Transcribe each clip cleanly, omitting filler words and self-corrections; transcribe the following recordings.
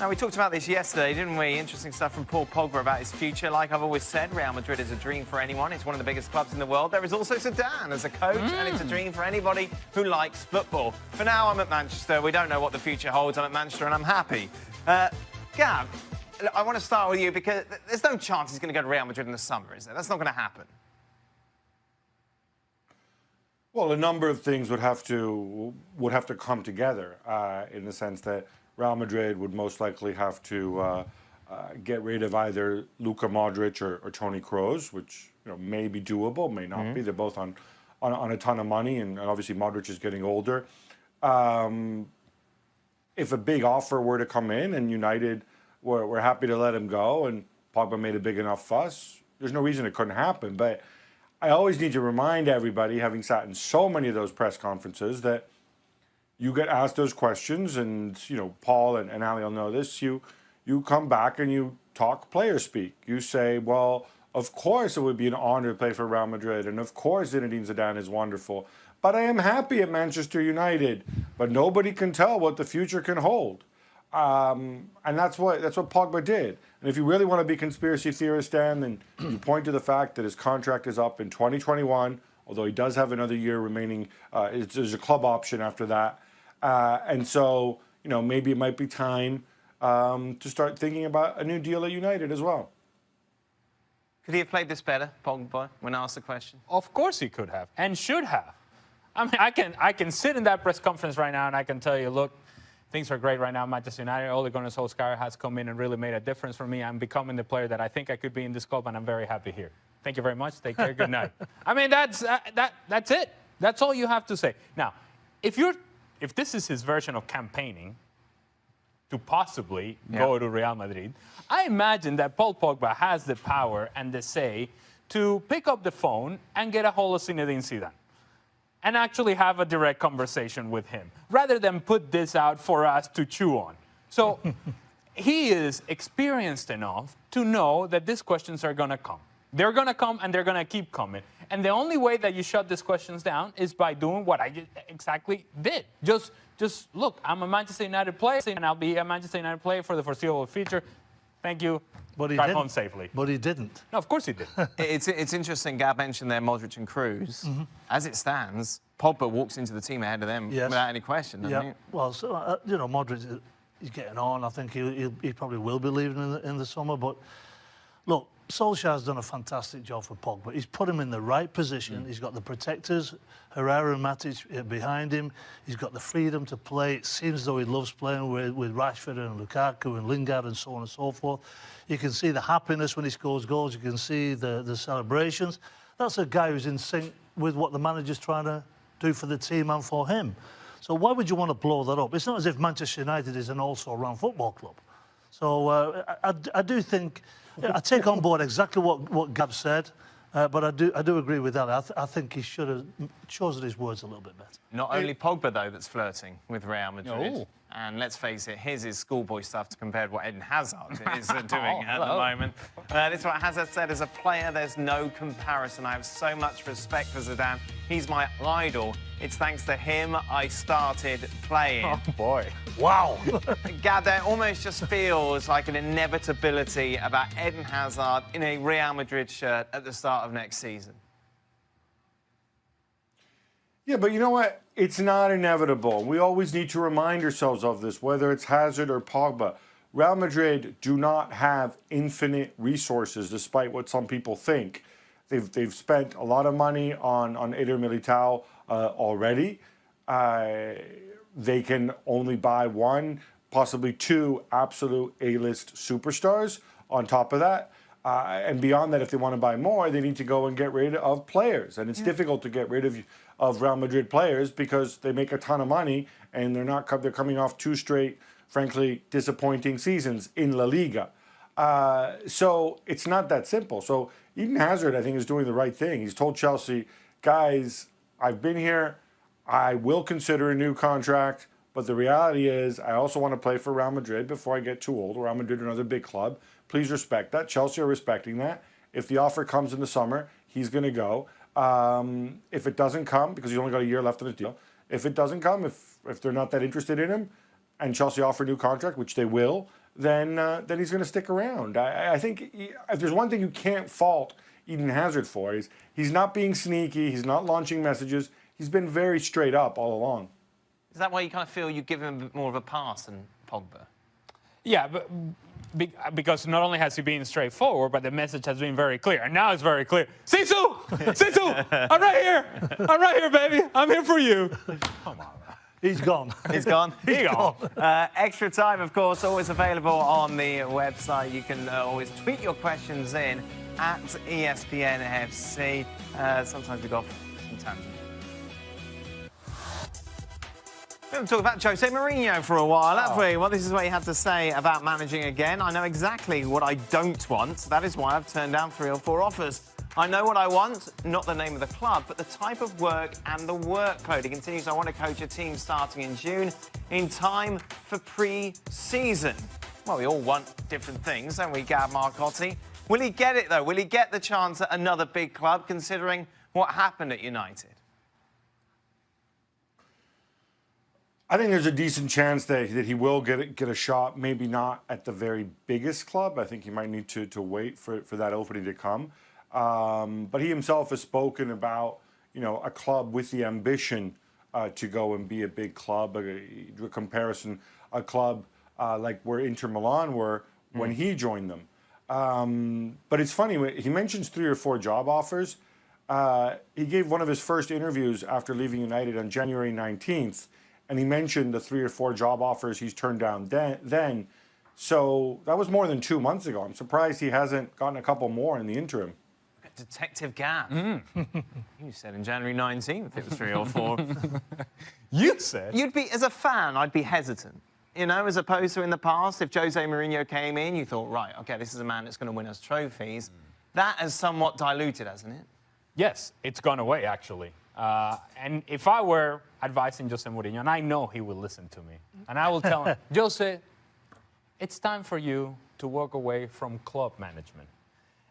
Now, we talked about this yesterday, didn't we? Interesting stuff from Paul Pogba about his future. Like I've always said, Real Madrid is a dream for anyone. It's one of the biggest clubs in the world. There is also Zidane as a coach, and it's a dream for anybody who likes football. For now, I'm at Manchester. We don't know what the future holds. I'm at Manchester, and I'm happy. Gab, I want to start with you because there's no chance he's going to go to Real Madrid in the summer, is there? That's not going to happen. Well, a number of things would have to come together in the sense that Real Madrid would most likely have to get rid of either Luka Modric or Toni Kroos, which may be doable, may not be. They're both on a ton of money, and obviously Modric is getting older. If a big offer were to come in and United were happy to let him go, and Pogba made a big enough fuss, there's no reason it couldn't happen. But I always need to remind everybody, having sat in so many of those press conferences, that you get asked those questions, and Paul and Ali will know this. You come back and you talk player speak. You say, well, of course it would be an honor to play for Real Madrid, and of course Zinedine Zidane is wonderful. But I am happy at Manchester United. But nobody can tell what the future can hold. And that's what Pogba did. And if you really want to be conspiracy theorist, Dan, then you point to the fact that his contract is up in 2021, although he does have another year remaining. There's a club option after that. And so, maybe it might be time to start thinking about a new deal at United as well. Could he have played this better, Pogba, when asked the question? Of course he could have and should have. I mean, I can sit in that press conference right now and I can tell you, look, things are great right now at Manchester United. Ole Gunnar Solskjaer has come in and really made a difference for me. I'm becoming the player that I think I could be in this club, and I'm very happy here. Thank you very much. Take care. Good night. I mean, that's it. That's all you have to say. Now, if this is his version of campaigning to possibly go to Real Madrid, I imagine that Paul Pogba has the power and the say to pick up the phone and get a hold of Zinedine Zidane and actually have a direct conversation with him, rather than put this out for us to chew on. So he is experienced enough to know that these questions are going to come. They're going to come, and they're going to keep coming. And the only way that you shut these questions down is by doing what I exactly did. Just look, I'm a Manchester United player, and I'll be a Manchester United player for the foreseeable future. Thank you. But he Drive didn't. home safely. But he didn't. No, of course he did. It's interesting, Gab mentioned there Modric and Kroos. As it stands, Pogba walks into the team ahead of them without any question, doesn't he? Well, so, Modric is getting on. I think he probably will be leaving in the summer. But, look, Solskjaer's done a fantastic job for Pogba. He's put him in the right position. He's got the protectors, Herrera and Matic, behind him. He's got the freedom to play. It seems as though he loves playing with Rashford and Lukaku and Lingard and so on and so forth. You can see the happiness when he scores goals. You can see the celebrations. That's a guy who's in sync with what the manager's trying to do for the team and for him. So why would you want to blow that up? It's not as if Manchester United is an also-ran football club. So I do think... I take on board exactly what Gab said, but I do agree with that. I think he should have chosen his words a little bit better. Not only Pogba, though, that's flirting with Real Madrid. No. And let's face it, his is schoolboy stuff to compare to what Eden Hazard is doing at the moment. This is what Hazard said. As a player, there's no comparison. I have so much respect for Zidane. He's my idol. It's thanks to him I started playing. Oh, boy. Wow. Gab, there almost just feels like an inevitability about Eden Hazard in a Real Madrid shirt at the start of next season. Yeah, but you know what? It's not inevitable. We always need to remind ourselves of this, whether it's Hazard or Pogba. Real Madrid do not have infinite resources, despite what some people think. They've spent a lot of money on Eder Militao already. They can only buy one, possibly two absolute A-list superstars on top of that. And beyond that, if they want to buy more, they need to go and get rid of players. And it's difficult to get rid of Real Madrid players because they make a ton of money and they're coming off two straight, frankly, disappointing seasons in La Liga. So it's not that simple. So Eden Hazard, I think, is doing the right thing. He's told Chelsea, guys, I've been here. I will consider a new contract. But the reality is I also want to play for Real Madrid before I get too old. Real Madrid, another big club. Please respect that. Chelsea are respecting that. If the offer comes in the summer, he's going to go. If it doesn't come, because he's only got a year left in his deal, if it doesn't come, if they're not that interested in him, and Chelsea offer a new contract, which they will, then he's going to stick around. I think if there's one thing you can't fault Eden Hazard for is he's not being sneaky. He's not launching messages. He's been very straight up all along. Is that why you kind of feel you give him a bit more of a pass than Pogba? Yeah, but because not only has he been straightforward, but the message has been very clear. And now it's very clear. Sisu! Sisu! I'm right here! I'm right here, baby! I'm here for you! Come on. He's gone. He's gone? He's gone. Extra time, of course, always available on the website. You can always tweet your questions in at ESPN FC. Sometimes we go off some tangents. We're going to talk about Jose Mourinho for a while, haven't we? Well, this is what he had to say about managing again. I know exactly what I don't want. That is why I've turned down 3 or 4 offers. I know what I want, not the name of the club, but the type of work and the workload. He continues, I want to coach a team starting in June in time for pre-season. Well, we all want different things, don't we, Gab Marcotti? Will he get it, though? Will he get the chance at another big club, considering what happened at United? I think there's a decent chance that he will get a shot, maybe not at the very biggest club. I think he might need to wait for that opening to come. But he himself has spoken about, a club with the ambition to go and be a big club. A comparison, a club like where Inter Milan were when he joined them. But it's funny, he mentions 3 or 4 job offers. He gave one of his first interviews after leaving United on January 19th. And he mentioned the 3 or 4 job offers he's turned down then. So that was more than 2 months ago. I'm surprised he hasn't gotten a couple more in the interim. Detective Gab. You said in January 19th it was 3 or 4. You said? You'd be, as a fan, I'd be hesitant. As opposed to in the past, if Jose Mourinho came in, you thought, right, OK, this is a man that's going to win us trophies. That has somewhat diluted, hasn't it? Yes, it's gone away, actually. And if I were advising Jose Mourinho, and I know he will listen to me, and I will tell him, Jose, it's time for you to walk away from club management.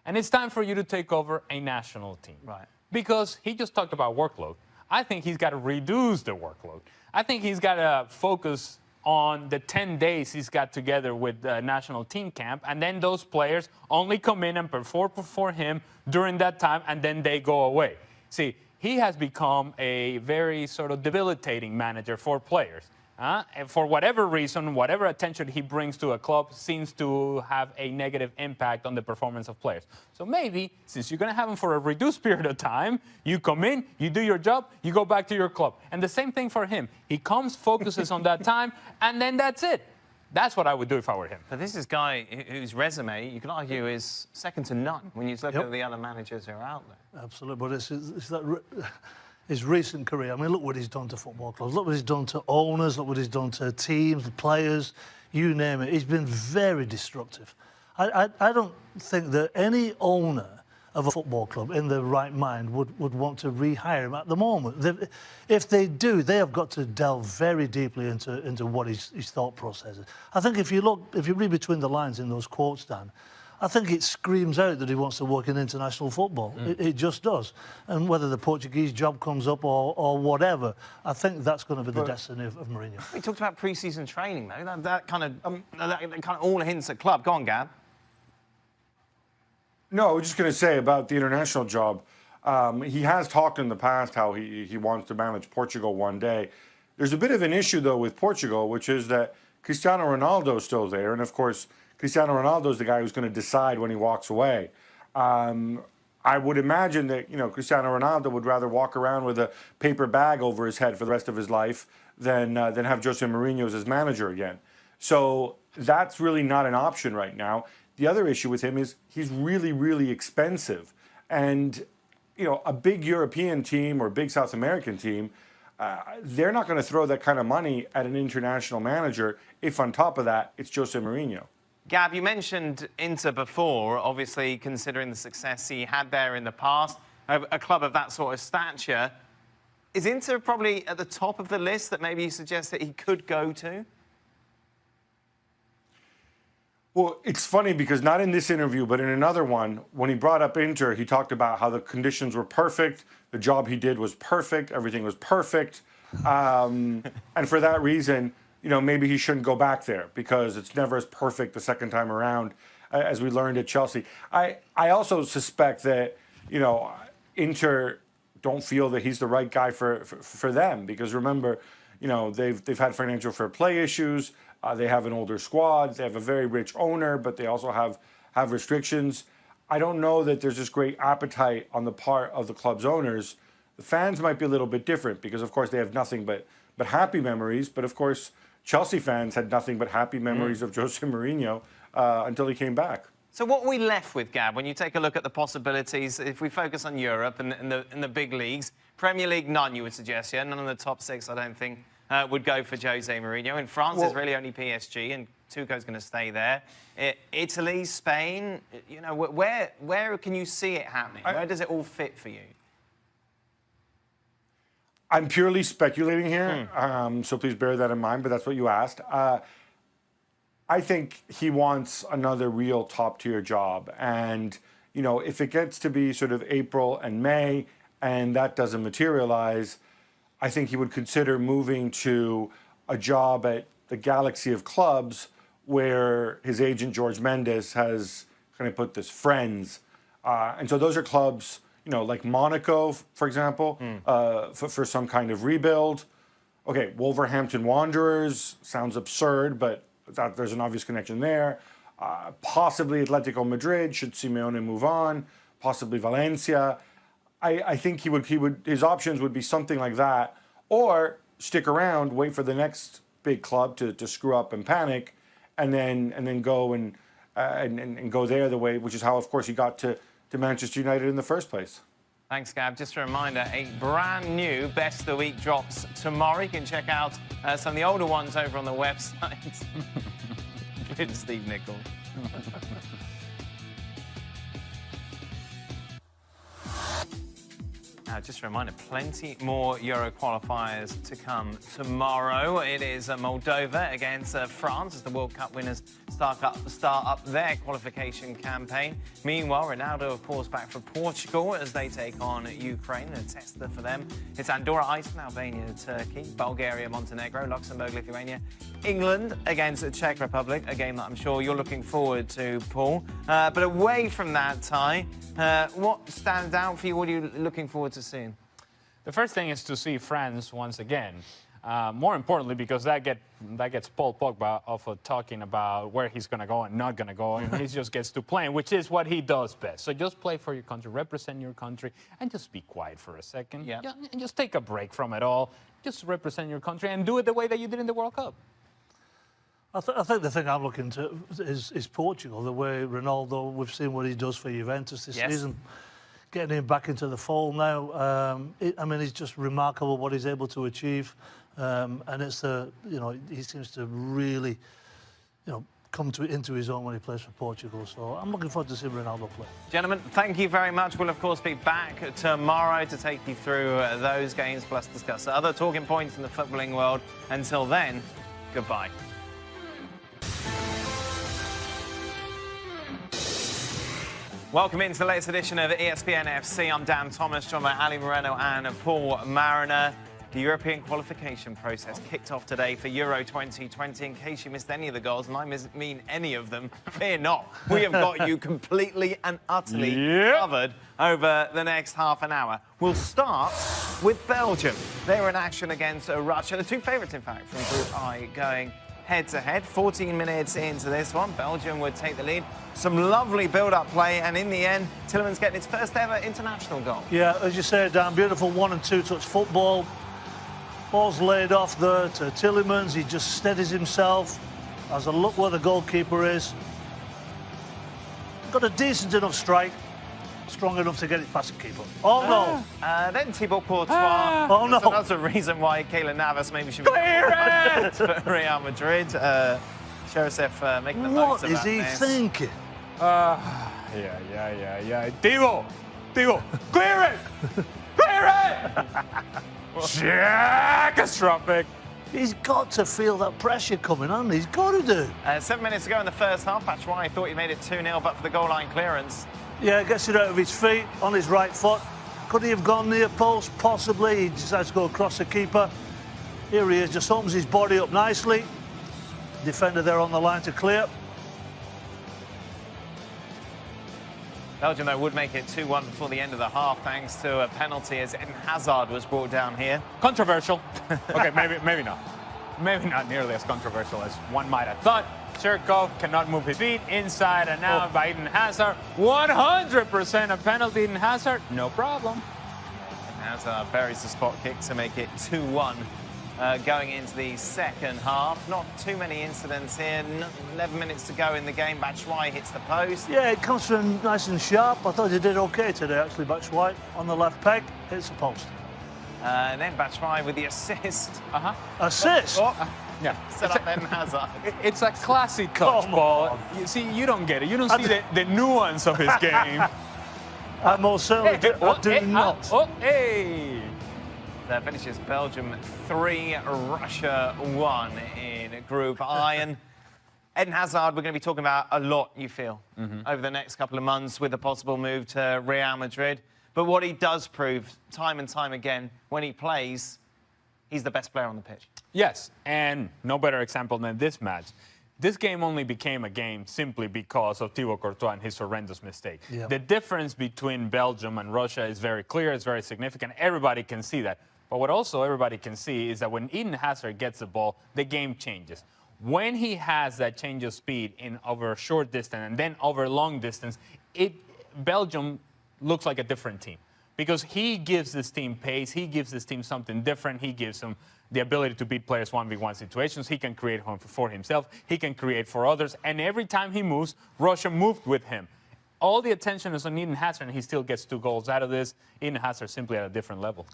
And it's time for you to take over a national team. Right. Because he just talked about workload. I think he's got to reduce the workload. I think he's got to focus on the 10 days he's got together with the national team camp, and then those players only come in and perform for him during that time, and then they go away. See, he has become a very sort of debilitating manager for players. And for whatever reason, whatever attention he brings to a club seems to have a negative impact on the performance of players. So maybe, since you're going to have him for a reduced period of time, you come in, you do your job, you go back to your club. And the same thing for him. He comes, focuses on that time, and then that's it. That's what I would do if I were him. But this is a guy whose resume, you can argue, is second to none when you look at the other managers who are out there. Absolutely, but it's that his recent career. I mean, look what he's done to football clubs. Look what he's done to owners. Look what he's done to teams, players, you name it. He's been very destructive. I don't think that any owner of a football club in their right mind would want to rehire him at the moment. If they do, they have got to delve very deeply into what his thought process is. I think if you read between the lines in those quotes, Dan, I think it screams out that he wants to work in international football. It just does. And whether the Portuguese job comes up or whatever, I think that's going to be the destiny of Mourinho. We talked about pre-season training, though. That kind of all hints at club. Go on, Gab. No, I was just going to say about the international job. He has talked in the past how he wants to manage Portugal one day. There's a bit of an issue, though, with Portugal, which is that Cristiano Ronaldo is still there. And, of course, Cristiano Ronaldo is the guy who's going to decide when he walks away. I would imagine that, Cristiano Ronaldo would rather walk around with a paper bag over his head for the rest of his life than have Jose Mourinho as his manager again. So that's really not an option right now. The other issue with him is he's really, really expensive. And, a big European team or a big South American team, they're not going to throw that kind of money at an international manager if on top of that, it's Jose Mourinho. Gab, you mentioned Inter before, obviously considering the success he had there in the past, a club of that sort of stature. Is Inter probably at the top of the list that maybe you suggest that he could go to? Well, it's funny because not in this interview, but in another one, when he brought up Inter, he talked about how the conditions were perfect, the job he did was perfect, everything was perfect. And for that reason, maybe he shouldn't go back there because it's never as perfect the second time around as we learned at Chelsea. I also suspect that, Inter don't feel that he's the right guy for them because remember, they've had financial fair play issues. They have an older squad. They have a very rich owner, but they also have restrictions. I don't know that there's this great appetite on the part of the club's owners. The fans might be a little bit different because, of course, they have nothing but happy memories. But, of course, Chelsea fans had nothing but happy memories of Jose Mourinho until he came back. So what are we left with, Gab, when you take a look at the possibilities, if we focus on Europe and the big leagues? Premier League, none, you would suggest, yeah? None of the top six, I don't think, would go for Jose Mourinho. In France, there's really only PSG, and Tuchel's going to stay there. Italy, Spain, where can you see it happening? Where does it all fit for you? I'm purely speculating here, so please bear that in mind, but that's what you asked. I think he wants another real top-tier job. And, if it gets to be sort of April and May and that doesn't materialize, I think he would consider moving to a job at the galaxy of clubs where his agent, George Mendes, has kind of put this friends. And so those are clubs, like Monaco, for example, for some kind of rebuild. Okay, Wolverhampton Wanderers sounds absurd, but there's an obvious connection there. Possibly Atletico Madrid, should Simeone move on. Possibly Valencia. I think his options would be something like that, or stick around, wait for the next big club to screw up and panic, and then go and go there the way, which is how, of course, he got to Manchester United in the first place. Thanks, Gab. Just a reminder, a brand new Best of the Week drops tomorrow. You can check out some of the older ones over on the website. Good, Steve Nichols. Just a reminder, plenty more Euro qualifiers to come tomorrow. It is Moldova against France as the World Cup winners start up their qualification campaign. Meanwhile, Ronaldo, of course, back for Portugal as they take on Ukraine. A tester for them. It's Andorra, Iceland, Albania, Turkey, Bulgaria, Montenegro, Luxembourg, Lithuania, England against the Czech Republic, a game that I'm sure you're looking forward to, Paul. But away from that, Ty, what stands out for you? What are you looking forward to seeing? The first thing is to see France once again. More importantly, because that gets Paul Pogba off of talking about where he's going to go and not going to go, and he just gets to playing, which is what he does best. So just play for your country, represent your country, and just be quiet for a second. Yeah. And just take a break from it all. Just represent your country and do it the way that you did in the World Cup. I think the thing I'm looking to is Portugal, the way Ronaldo, we've seen what he does for Juventus this season. Getting him back into the fold now. It's just remarkable what he's able to achieve. And it's he seems to really, come into his own when he plays for Portugal. So I'm looking forward to seeing Ronaldo play. Gentlemen, thank you very much. We'll, of course, be back tomorrow to take you through those games, plus discuss other talking points in the footballing world. Until then, goodbye. Welcome into the latest edition of ESPN FC. I'm Dan Thomas, joined by Ali Moreno and Paul Mariner. The European qualification process kicked off today for Euro 2020. In case you missed any of the goals, and I mean any of them, fear not. We have got you completely and utterly covered over the next half an hour. We'll start with Belgium. They were in action against Russia. The two favourites, in fact, from Group I going head-to-head. 14 minutes into this one, Belgium would take the lead. Some lovely build-up play, and in the end, Tielemans getting its first ever international goal. Yeah, as you said, Dan, beautiful 1- and 2-touch football. Ball's laid off there to Tielemans. He just steadies himself, has a look where the goalkeeper is. Got a decent enough strike, strong enough to get it past the keeper. Oh, no. Then Thibaut Courtois. Oh, no. That's a reason why Keylor Navas maybe should be for Real Madrid. Joseph making the notes about this. What is he thinking? Yeah. Thibaut, clear it! Clear it! Catastrophic. He's got to feel that pressure coming on. He's got to do. 7 minutes ago in the first half, Batshuayi thought he made it 2-0, but for the goal line clearance. Yeah, gets it out of his feet, on his right foot. Could he have gone near post? Possibly. He decides to go across the keeper. Here he is, just opens his body up nicely. Defender there on the line to clear. Belgium, though, would make it 2-1 before the end of the half, thanks to a penalty as Eden Hazard was brought down here. Controversial. Okay, maybe not. Maybe not nearly as controversial as one might have thought. Cherkov cannot move his feet inside and out by Eden Hazard. 100% a penalty, Eden Hazard. No problem. Eden Hazard buries the spot kick to make it 2-1. Going into the second half. Not too many incidents here. 11 minutes to go in the game. Batshuayi hits the post. Yeah, it comes from nice and sharp. I thought he did okay today, actually. Batshuayi on the left peg, hits the post. And then Batshuayi with the assist. Assist? Yeah. Set up Eden Hazard. It's a classy touch, Paul. You see, you don't get it. You don't see the nuance of his game. I most certainly do not. Hey! That finishes Belgium 3, Russia 1 in Group I. And Eden Hazard, we're going to be talking about a lot, you feel, over the next couple of months with a possible move to Real Madrid. But what he does prove time and time again, when he plays, he's the best player on the pitch. Yes, and no better example than this match. This game only became a game simply because of Thibaut Courtois and his horrendous mistake. Yeah. The difference between Belgium and Russia is very clear, it's very significant. Everybody can see that. But what also everybody can see is that when Eden Hazard gets the ball, the game changes. When he has that change of speed over a short distance and then over long distance, Belgium looks like a different team. Because he gives this team pace, he gives this team something different, he gives them the ability to beat players 1v1 situations, he can create for himself, he can create for others, and every time he moves, Russia moved with him. All the attention is on Eden Hazard, and he still gets 2 goals out of this. Eden Hazard simply at a different level.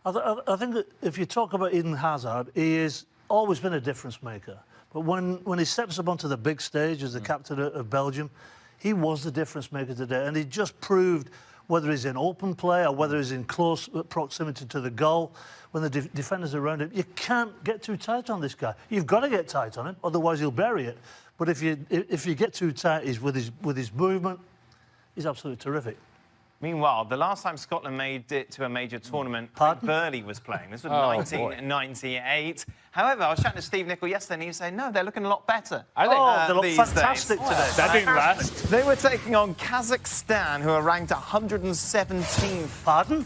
I think that if you talk about Eden Hazard, he has always been a difference maker. But when he steps up onto the big stage as the captain of Belgium, he was the difference maker today. And he just proved, whether he's in open play or whether he's in close proximity to the goal, when the defenders are around him, you can't get too tight on this guy. You've got to get tight on him, otherwise he'll bury it. But if you get too tight, with his movement, he's absolutely terrific. Meanwhile, the last time Scotland made it to a major tournament, Burley was playing. This was 1998. However, I was chatting to Steve Nicol yesterday, and he was saying, no, they're looking a lot better. They look fantastic today. That didn't last. They were taking on Kazakhstan, who are ranked 117th. Pardon?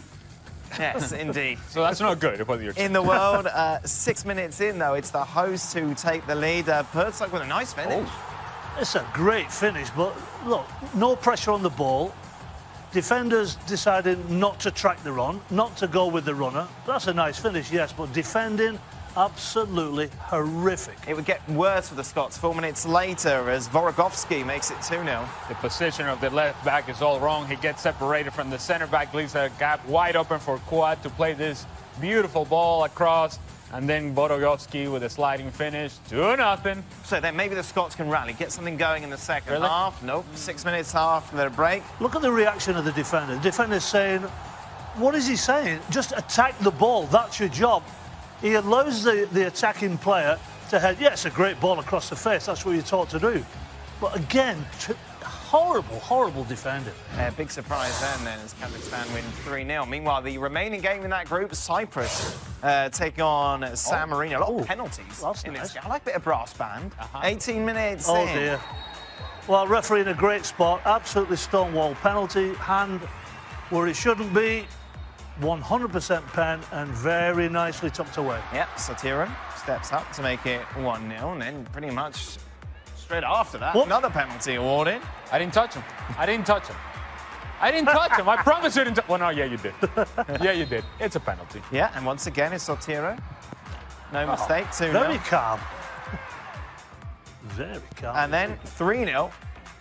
Yes, indeed. So that's not good. In the world, 6 minutes in, though, it's the hosts who take the lead. Pertzak with a nice finish. It's a great finish, but look, no pressure on the ball. Defenders decided not to track the run, not to go with the runner. That's a nice finish, yes, but defending, absolutely horrific. It would get worse for the Scots 4 minutes later as Vorogovsky makes it 2-0. The position of the left back is all wrong. He gets separated from the center back, leaves a gap wide open for Quad to play this beautiful ball across. And then Vorogovsky with a sliding finish, 2-0. So then maybe the Scots can rally, get something going in the second half. Nope, 6 minutes after their break. Look at the reaction of the defender. The defender's saying, what is he saying? Just attack the ball, that's your job. He allows the attacking player to head, yeah, it's a great ball across the face, that's what you're taught to do. But again, horrible defending. Big surprise then as Kazakhstan win 3-0. Meanwhile, the remaining game in that group, Cyprus, taking on San Marino. A lot of penalties in this game. I like a bit of brass band. 18 minutes in. Oh, dear. Well, referee in a great spot. Absolutely stonewall penalty. Hand where it shouldn't be. 100% pen and very nicely tucked away. Yep, Sotiro steps up to make it 1-0, and then pretty much straight after that, another penalty awarded. I didn't touch him. I didn't touch him. I promise you didn't. Well, no, yeah, you did. Yeah, you did. It's a penalty. Yeah, and once again, it's Sotiro. No mistake, 2-0. Very calm. Very calm. And then 3-0.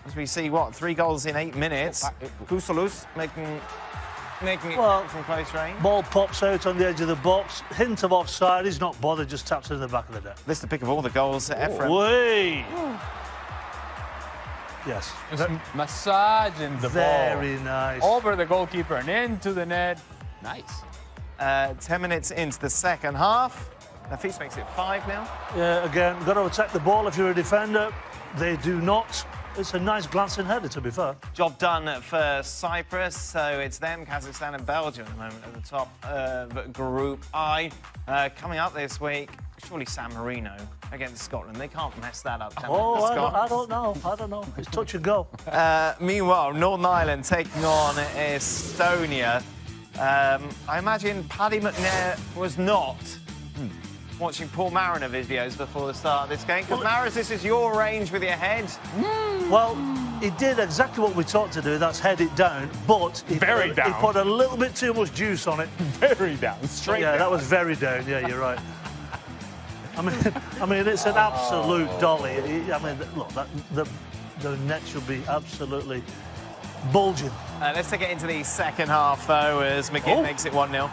As we see, 3 goals in 8 minutes. Kusulus making it from close range. Ball pops out on the edge of the box. Hint of offside. He's not bothered, just taps it in the back of the net. This is the pick of all the goals at Ephraim. Way. Yes. Just massaging the ball. Very nice. Over the goalkeeper and into the net. Nice. 10 minutes into the second half. Nafis makes it 5-0. Yeah, again, got to attack the ball if you're a defender. They do not. it's a nice glancing header, to be fair. Job done for Cyprus, so it's them, Kazakhstan and Belgium at the moment at the top of Group I. Coming up this week, surely San Marino against Scotland. They can't mess that up, can they? I don't know. It's touch and go. Meanwhile, Northern Ireland taking on Estonia. I imagine Paddy McNair was not watching Paul Mariner videos before the start of this game, because Maris, this is your range with your head. Well, he did exactly what we taught to do, that's head it down, but he put a little bit too much juice on it. Very down, straight down. Yeah, that was very down, yeah, you're right. I mean, it's an absolute dolly. I mean, look, the net should be absolutely bulging. Let's take it into the second half, though, as McGinn makes it 1-0.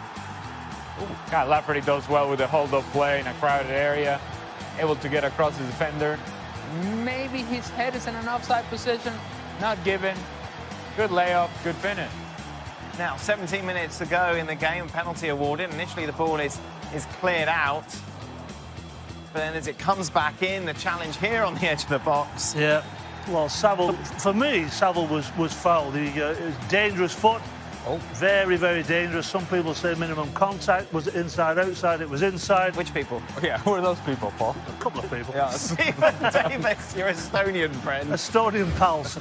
Kyle Lafferty does well with the hold-up play in a crowded area, able to get across the defender. Maybe his head is in an offside position, not given. Good layup, good finish. Now, 17 minutes to go in the game, penalty awarded. Initially, the ball is cleared out. But then as it comes back in, the challenge here on the edge of the box. Yeah, well, Saville, for me, Saville was fouled. It was dangerous foot. Very, very dangerous. Some people say minimum contact. Was it inside, outside? It was inside. Which people? Yeah, who are those people, Paul? A couple of people. Yeah. Stephen Davis, your Estonian friend. Estonian pals.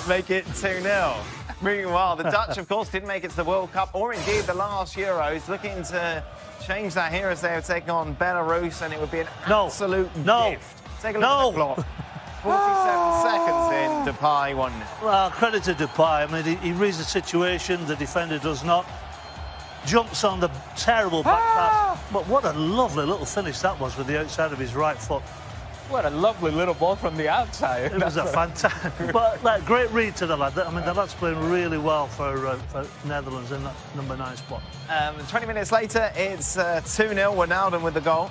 Make it 2-0. Meanwhile, the Dutch, of course, didn't make it to the World Cup, or indeed the last Euros, looking to change that here as they were taking on Belarus, and it would be an absolute gift. Take a look at the clock. 47 seconds in, Depay 1-0. Well, credit to Depay. I mean, he reads the situation, the defender does not. Jumps on the terrible back pass. But what a lovely little finish that was with the outside of his right foot. What a lovely little ball from the outside. It was a fantastic, but like, great read to the lad. I mean, the lad's playing really well for Netherlands in that number 9 spot. 20 minutes later, it's 2-0. Wijnaldum with the goal.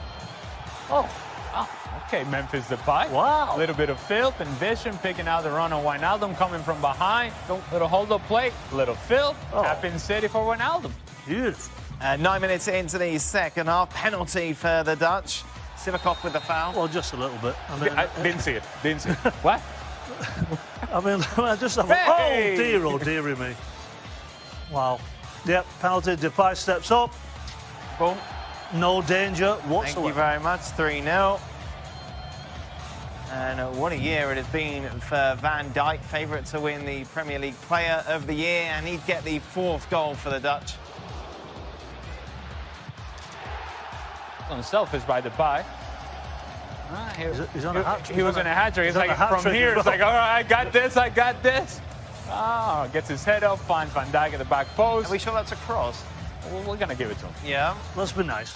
Okay, Memphis Depay. Wow. A little bit of filth and vision, picking out the run on Wijnaldum, coming from behind. Little hold-up play, little filth. Happy city for Wijnaldum. Beautiful. 9 minutes into the second half, penalty for the Dutch. Sivakov with the foul. Well, just a little bit. I mean, I didn't see it. What? I mean, I just have oh dearie me. Wow. Yep, penalty. Depay steps up. Boom. No danger whatsoever. Thank you very much. 3-0. And what a year it has been for Van Dijk, favourite to win the Premier League Player of the Year, and he'd get the 4th goal for the Dutch. Unselfish by Depay. He's on a hat-trick. He was in a hat-trick. It's like from here, it's like, all right, I got this. Oh, gets his head up, finds Van Dijk at the back post. Are we sure that's a cross? We're going to give it to him. Yeah. Let's be nice.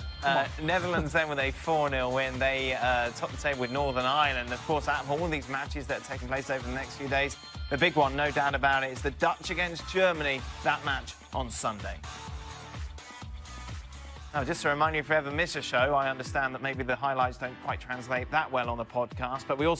Netherlands then with a 4-0 win. They top the table with Northern Ireland. Of course, out of all these matches that are taking place over the next few days, the big one, no doubt about it, is the Dutch against Germany, that match on Sunday. Now, just to remind you, if you ever miss a show, I understand that maybe the highlights don't quite translate that well on the podcast, but we also